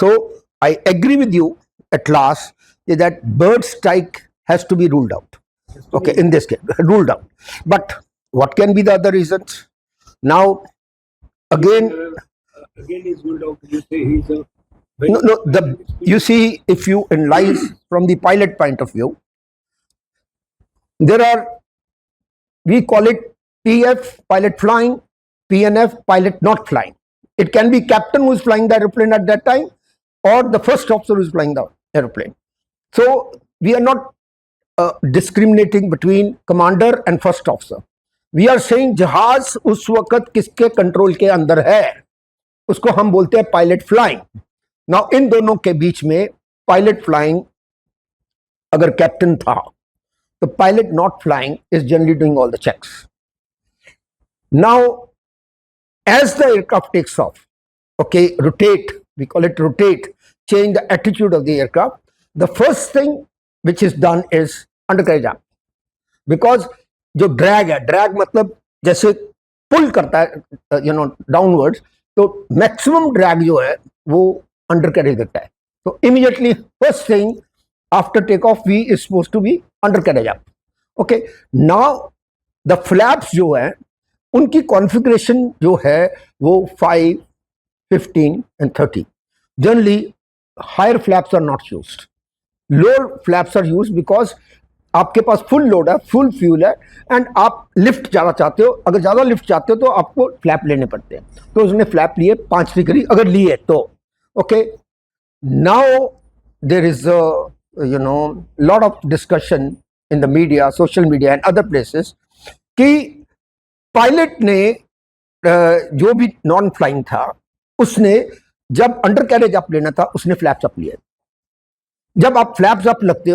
So I agree with you at last that bird strike has to be ruled out. Okay, in this case, ruled out. But what can be the other reasons? Now, again, Again is ruled out. You say he's a you see, if you analyze from the pilot point of view, there are, we call it PF, pilot flying, PNF, pilot not flying. It can be captain who is flying the aeroplane at that time, or the first officer who is flying the aeroplane. So we are not discriminating between commander and first officer. We are saying जहाज उस वक्त किसके control के अंदर है, उसको हम बोलते हैं पायलट फ्लाइंग. नाउ इन दोनों के बीच में पायलट फ्लाइंग अगर कैप्टन था, तो pilot not flying is generally doing all the checks. Now as the aircraft takes off, okay, rotate, we call it rotate, change the attitude of the aircraft, the first thing which is done is undercarriage up. Because जो drag है, drag मतलब जैसे पुल करता है downwards, तो maximum drag जो है वो अंडरकैरेज देता है. तो immediately first thing after take off we is suppose to be undercarriage up. Okay, now the flaps जो है उनकी कॉन्फ़िगरेशन जो है वो 5, 15 and 30. Generally higher flaps are not used, lower flaps are used because आपके पास फुल लोड है, full fuel है, एंड आप लिफ्ट ज़्यादा चाहते हो. अगर ज़्यादा लिफ्ट चाहते हो तो आपको फ्लैप लेने पड़ते हैं. तो उसने फ्लैप लिए 5 डिग्री अगर लिए तो. Okay, now there is lot of discussion in the media, social media and other places कि पायलट ने जो भी नॉन फ्लाइंग था उसने जब अंडर कैरेज अप लेना था उसने फ्लैप्स अप लिए. जब आप फ्लैप्स अप लेते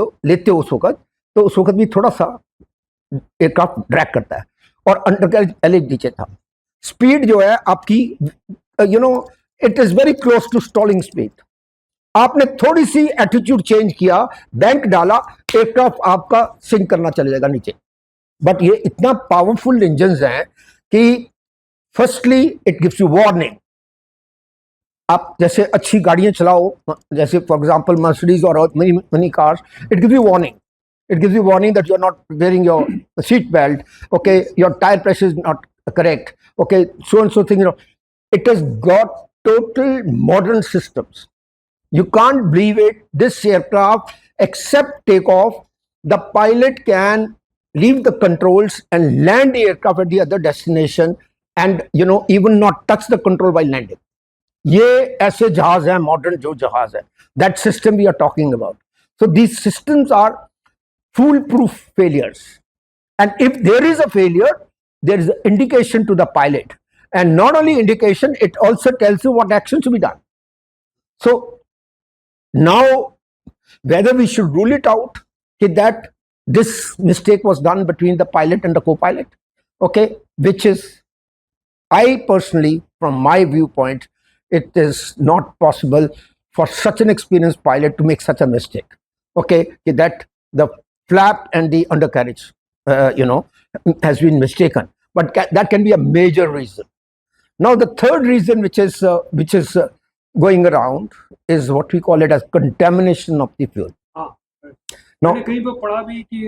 हो उस वक्त, तो उस वक्त भी थोड़ा सा एयरक्राफ्ट ड्रैग करता है और अंडर कैरेज पहले नीचे था. स्पीड जो है आपकी it is very close to stalling speed. आपने थोड़ी सी एटीट्यूड चेंज किया, बैंक डाला, एयरक्राफ्ट आपका सिंक करना चले जाएगा नीचे. बट ये इतना पावरफुल इंजन्स हैं कि firstly it gives you warning. आप जैसे अच्छी गाड़ियां चलाओ, जैसे फॉर एग्जांपल मर्सिडीज और money cars, it gives you warning. It gives you warning that you're not wearing your seat belt. Okay, your tire pressure is not correct. Okay, so and so thing. It has got total modern systems. You can't believe it. This aircraft, except takeoff, the pilot can leave the controls and land the aircraft at the other destination, and even not touch the control while landing. ये ऐसे जहाज हैं modern जो जहाज है. That system we are talking about. So these systems are foolproof failures, and if there is a failure, there is an indication to the pilot, and not only indication, it also tells you what action to be done. So now whether we should rule it out that this mistake was done between the pilot and the co-pilot, okay, which is, I personally, from my viewpoint, it is not possible for such an experienced pilot to make such a mistake. Okay, that the flap and the undercarriage has been mistaken, but that can be a major reason. Now the third reason which is going around is what we call it as contamination of the fuel. now कहीं पे पढ़ा भी कि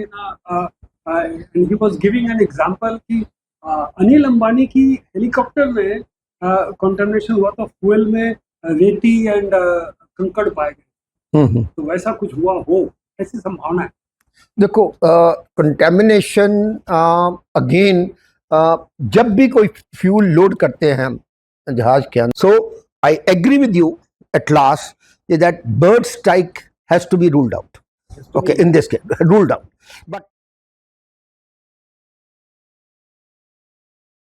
he was giving an example कि अनिल अंबानी की helicopter में contamination हुआ तो फ्यूल में रेती एंड कंकड़ पाए गए. तो वैसा कुछ हुआ हो, ऐसी संभावना है? देखो, कंटेमिनेशन अगेन जब भी कोई फ्यूल लोड करते हैं जहाज के अंदर, so I agree with you at last that bird strike has to be ruled out. Okay, in this case ruled out. But